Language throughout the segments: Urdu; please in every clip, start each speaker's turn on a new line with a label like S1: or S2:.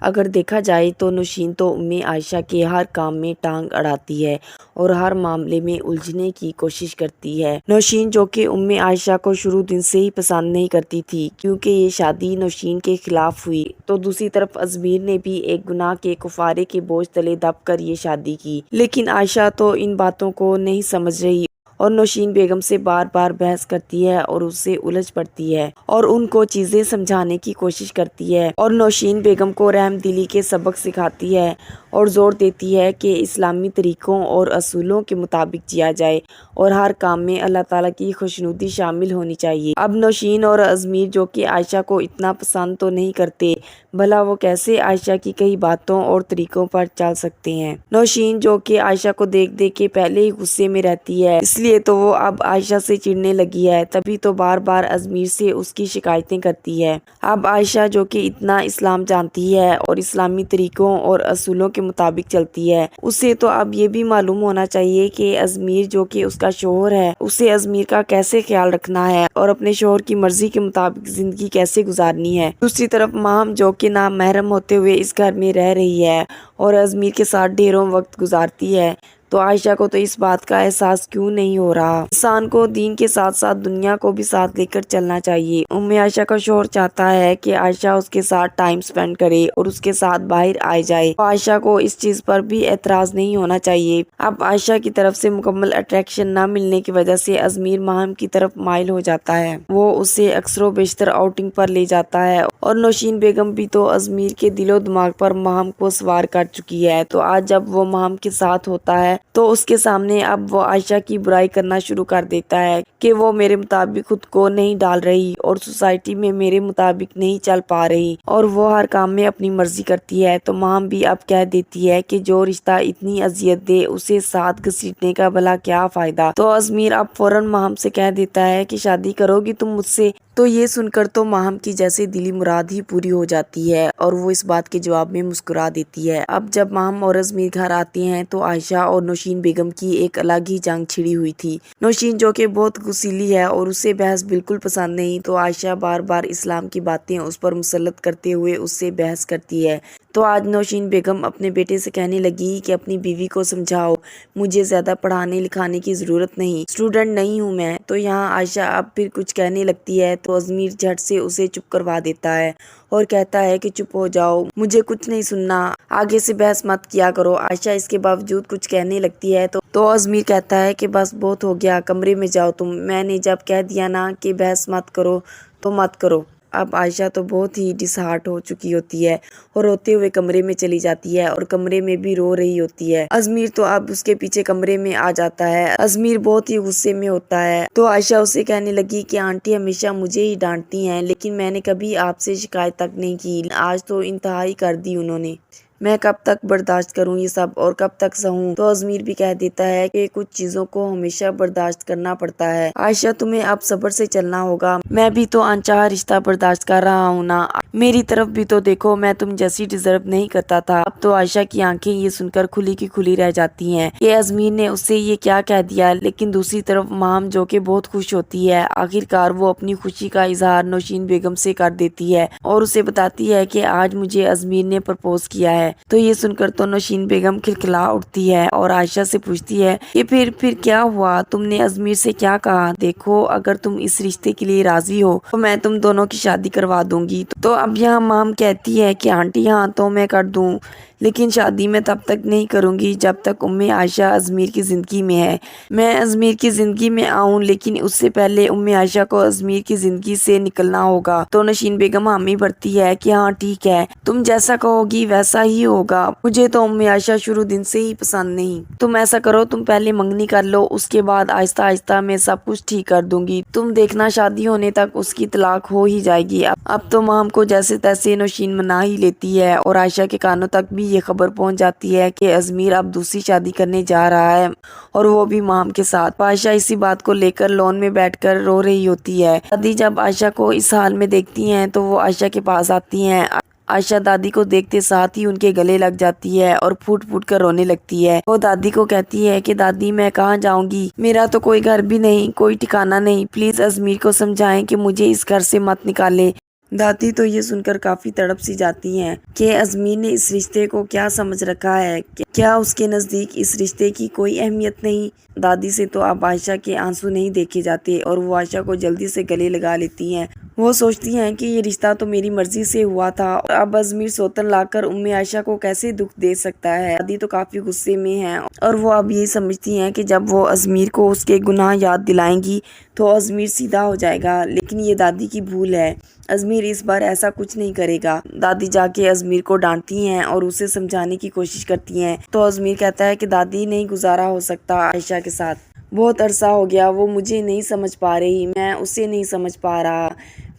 S1: اگر دیکھا جائے تو نوشین تو عائشہ کے ہر کام میں ٹانگ اڑاتی ہے اور ہر معاملے میں الجھنے کی کوشش کرتی ہے۔ نوشین جو کہ عائشہ کو شروع دن سے ہی پسند نہیں کرتی تھی کیونکہ یہ شادی نوشین کے خلاف ہوئی، تو دوسری طرف ازمیر نے بھی ایک گناہ کے کفارے کے بوجھ تلے دب کر یہ شادی کی، لیکن عائشہ تو ان باتوں کو نہیں سمجھ رہی اور نوشین بیگم سے بار بار بحث کرتی ہے اور اس سے الجھ پڑتی ہے اور ان کو چیزیں سمجھانے کی کوشش کرتی ہے اور نوشین بیگم کو رحم دلی کے سبق سکھاتی ہے اور زور دیتی ہے کہ اسلامی طریقوں اور اصولوں کے مطابق جیا جائے اور ہر کام میں اللہ تعالیٰ کی خوشنودی شامل ہونی چاہیے۔ اب نوشین اور ازمیر جو کہ عائشہ کو اتنا پسند تو نہیں کرتے، بھلا وہ کیسے عائشہ کی کئی باتوں اور طریقوں پر چل سکتے ہیں۔ نوشین جو کہ عائشہ کو دیکھ دیکھ کے پہلے ہی غصے میں رہتی ہے، اس لیے تو وہ اب عائشہ سے چڑھنے لگی ہے، تبھی تو بار بار ازمیر سے اس کی شکایتیں کرتی ہے۔ اب عائشہ جو کہ اتنا اسلام جانتی ہے اور اسلامی طریقوں اور اصولوں کے مطابق چلتی ہے، اسے تو اب یہ بھی معلوم ہونا چاہیے کہ ازمیر جو کہ اس کا شوہر ہے، اسے ازمیر کا کیسے خیال رکھنا ہے اور اپنے شوہر کی مرضی کے مطابق زندگی کیسے گزارنی ہے۔ دوسری طرف ماہم جو کہ نامحرم ہوتے ہوئے اس گھر میں رہ رہی ہے اور ازمیر کے ساتھ ڈھیروں وقت گزارتی ہے، تو عائشہ کو تو اس بات کا احساس کیوں نہیں ہو رہا؟ انسان کو دین کے ساتھ ساتھ دنیا کو بھی ساتھ لے کر چلنا چاہیے۔ عائشہ کا شوہر چاہتا ہے کہ عائشہ اس کے ساتھ ٹائم سپینڈ کرے اور اس کے ساتھ باہر آئے جائے، تو عائشہ کو اس چیز پر بھی اعتراض نہیں ہونا چاہیے۔ اب عائشہ کی طرف سے مکمل اٹریکشن نہ ملنے کی وجہ سے ازمیر ماہم کی طرف مائل ہو جاتا ہے، وہ اسے اکثر و بیشتر آؤٹنگ پر لے جاتا ہے اور نوشین بیگم بھی تو ازمیر کے دل و دماغ پر ماہم کو سوار کر چکی ہے، تو آج جب وہ ماہم کے ساتھ ہوتا ہے تو اس کے سامنے اب وہ عائشہ کی برائی کرنا شروع کر دیتا ہے کہ وہ میرے مطابق خود کو نہیں ڈال رہی اور سوسائٹی میں میرے مطابق نہیں چل پا رہی اور وہ ہر کام میں اپنی مرضی کرتی ہے۔ تو ماہم بھی اب کہہ دیتی ہے کہ جو رشتہ اتنی اذیت دے اسے ساتھ گھسیٹنے کا بھلا کیا فائدہ۔ تو ازمیر اب فوراً ماہم سے کہہ دیتا ہے کہ شادی کرو گی تم مجھ سے؟ تو یہ سن کر تو ماہم کی جیسے دلی مراد ہی پوری ہو جاتی ہے اور وہ اس بات کے جواب میں مسکرا دیتی ہے۔ اب جب ماہم اور ازمیر گھر آتے ہیں تو عائشہ اور نوشین بیگم کی ایک الگ ہی جنگ چھڑی ہوئی تھی۔ نوشین جو کہ بہت غصیلی ہے اور اسے بحث بالکل پسند نہیں، تو عائشہ بار بار اسلام کی باتیں اس پر مسلط کرتے ہوئے اس سے بحث کرتی ہے۔ تو آج نوشین بیگم اپنے بیٹے سے کہنے لگی کہ اپنی بیوی کو سمجھاؤ، مجھے زیادہ پڑھانے لکھانے کی ضرورت نہیں، اسٹوڈنٹ نہیں ہوں میں۔ تو یہاں عائشہ اب پھر کچھ کہنے لگتی ہے تو ازمیر جھٹ سے اسے چپ کروا دیتا ہے اور کہتا ہے کہ چپ ہو جاؤ، مجھے کچھ نہیں سننا، آگے سے بحث مت کیا کرو۔ عائشہ اس کے باوجود کچھ کہنے لگتی ہے تو ازمیر کہتا ہے کہ بس بہت ہو گیا، کمرے میں جاؤ تم، میں نے جب کہہ دیا نا کہ بحث مت کرو تو مت کرو۔ اب عائشہ تو بہت ہی ڈس ہارٹ ہو چکی ہوتی ہے اور روتے ہوئے کمرے میں چلی جاتی ہے اور کمرے میں بھی رو رہی ہوتی ہے۔ ازمیر تو اب اس کے پیچھے کمرے میں آ جاتا ہے۔ ازمیر بہت ہی غصے میں ہوتا ہے تو عائشہ اسے کہنے لگی کہ آنٹی ہمیشہ مجھے ہی ڈانٹتی ہیں، لیکن میں نے کبھی آپ سے شکایت تک نہیں کی، آج تو انتہائی کر دی انہوں نے، میں کب تک برداشت کروں یہ سب اور کب تک سہوں؟ تو ازمیر بھی کہہ دیتا ہے کہ کچھ چیزوں کو ہمیشہ برداشت کرنا پڑتا ہے عائشہ، تمہیں اب صبر سے چلنا ہوگا، میں بھی تو انچاہا رشتہ برداشت کر رہا ہوں نا، میری طرف بھی تو دیکھو، میں تم جیسی ڈیزرو نہیں کرتا تھا۔ اب تو عائشہ کی آنکھیں یہ سن کر کھلی کی کھلی رہ جاتی ہیں کہ ازمیر نے اس سے یہ کیا کہہ دیا، لیکن دوسری طرف ماہم جو کہ بہت خوش ہوتی ہے، آخرکار وہ اپنی خوشی کا اظہار نوشین بیگم سے کر دیتی ہے اور اسے بتاتی ہے کہ آج مجھے ازمیر نے پرپوز کیا ہے۔ تو یہ سن کر تو نوشین بیگم کھلکھلا اٹھتی ہے اور عائشہ سے پوچھتی ہے کہ پھر کیا ہوا، تم نے ازمیر سے کیا کہا؟ دیکھو اگر تم اس رشتے کے لیے راضی ہو تو میں تم دونوں کی شادی کروا دوں گی۔ تو اب یہاں مام کہتی ہے کہ آنٹی ہاں تو میں کر دوں، لیکن شادی میں تب تک نہیں کروں گی جب تک عائشہ ازمیر کی زندگی میں ہے، میں ازمیر کی زندگی میں آؤں، لیکن اس سے پہلے عائشہ کو ازمیر کی زندگی سے نکلنا ہوگا۔ تو نوشین بیگم حامی بھرتی ہے کہ ہاں ٹھیک ہے، تم جیسا کہو گی ویسا ہی ہوگا، مجھے تو عائشہ شروع دن سے ہی پسند نہیں، تم ایسا کرو، تم پہلے منگنی کر لو، اس کے بعد آہستہ آہستہ میں سب کچھ ٹھیک کر دوں گی، تم دیکھنا شادی ہونے تک اس کی طلاق ہو ہی جائے گی۔ اب تو مام کو جیسے تیسے نوشین منا ہی لیتی ہے اور عائشہ کے کانوں تک بھی یہ خبر پہنچ جاتی ہے کہ ازمیر اب دوسری شادی کرنے جا رہا ہے اور وہ بھی مام کے ساتھ۔ عائشہ اسی بات کو لے کر لون میں بیٹھ کر رو رہی ہوتی ہے۔ دادی جب عائشہ کو اس حال میں دیکھتی ہیں تو وہ عائشہ کے پاس آتی ہیں۔ عائشہ دادی کو دیکھتے ساتھ ہی ان کے گلے لگ جاتی ہے اور پھوٹ پھوٹ کر رونے لگتی ہے۔ وہ دادی کو کہتی ہے کہ دادی میں کہاں جاؤں گی، میرا تو کوئی گھر بھی نہیں، کوئی ٹھکانہ نہیں، پلیز ازمیر کو سمجھائیں کہ مجھے اس گھر سے مت نکالے۔ دادی تو یہ سن کر کافی تڑپ سی جاتی ہیں کہ ازمیر نے اس رشتے کو کیا سمجھ رکھا ہے، کیا اس کے نزدیک اس رشتے کی کوئی اہمیت نہیں۔ دادی سے تو اب عائشہ کے آنسو نہیں دیکھے جاتے اور وہ عائشہ کو جلدی سے گلے لگا لیتی ہیں۔ وہ سوچتی ہیں کہ یہ رشتہ تو میری مرضی سے ہوا تھا اور اب ازمیر سوتن لا کر عائشہ کو کیسے دکھ دے سکتا ہے۔ دادی تو کافی غصے میں ہیں اور وہ اب یہی سمجھتی ہیں کہ جب وہ ازمیر کو اس کے گناہ یاد دلائیں گی تو ازمیر سیدھا ہو جائے گا، لیکن یہ دادی کی بھول ہے۔ ازمیر اس بار ایسا کچھ نہیں کرے گا۔ دادی جا کے ازمیر کو ڈانٹتی ہیں اور اسے سمجھانے کی کوشش کرتی ہیں تو ازمیر کہتا ہے کہ دادی نہیں گزارا ہو سکتا عائشہ کے ساتھ، بہت عرصہ ہو گیا، وہ مجھے نہیں سمجھ پا رہی، میں اسے نہیں سمجھ پا رہا،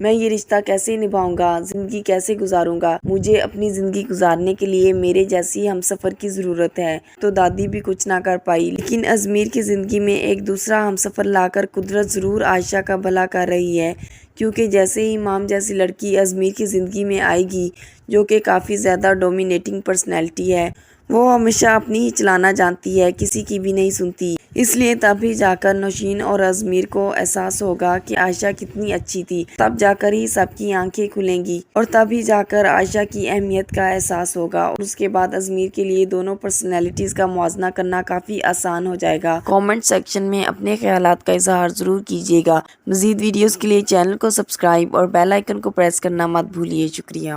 S1: میں یہ رشتہ کیسے نبھاؤں گا، زندگی کیسے گزاروں گا، مجھے اپنی زندگی گزارنے کے لیے میرے جیسی ہم سفر کی ضرورت ہے۔ تو دادی بھی کچھ نہ کر پائی، لیکن ازمیر کی زندگی میں ایک دوسرا ہم سفر لا کر قدرت ضرور عائشہ کا بھلا کر رہی ہے، کیونکہ جیسے ہی مام جیسی لڑکی ازمیر کی زندگی میں آئے گی، جو کہ کافی زیادہ ڈومینیٹنگ پرسنالٹی ہے، وہ ہمیشہ اپنی ہی چلانا جانتی ہے، کسی کی بھی نہیں سنتی، اس لیے تبھی جا کر نوشین اور ازمیر کو احساس ہوگا کہ عائشہ کتنی اچھی تھی، تب جا کر ہی سب کی آنکھیں کھلیں گی اور تبھی جا کر عائشہ کی اہمیت کا احساس ہوگا اور اس کے بعد ازمیر کے لیے دونوں پرسنالٹیز کا موازنہ کرنا کافی آسان ہو جائے گا۔ کامنٹ سیکشن میں اپنے خیالات کا اظہار ضرور کیجیے گا۔ مزید ویڈیوز کے لیے چینل کو سبسکرائب اور بیل آئیکن کو پریس کرنا مت بھولیے۔ شکریہ۔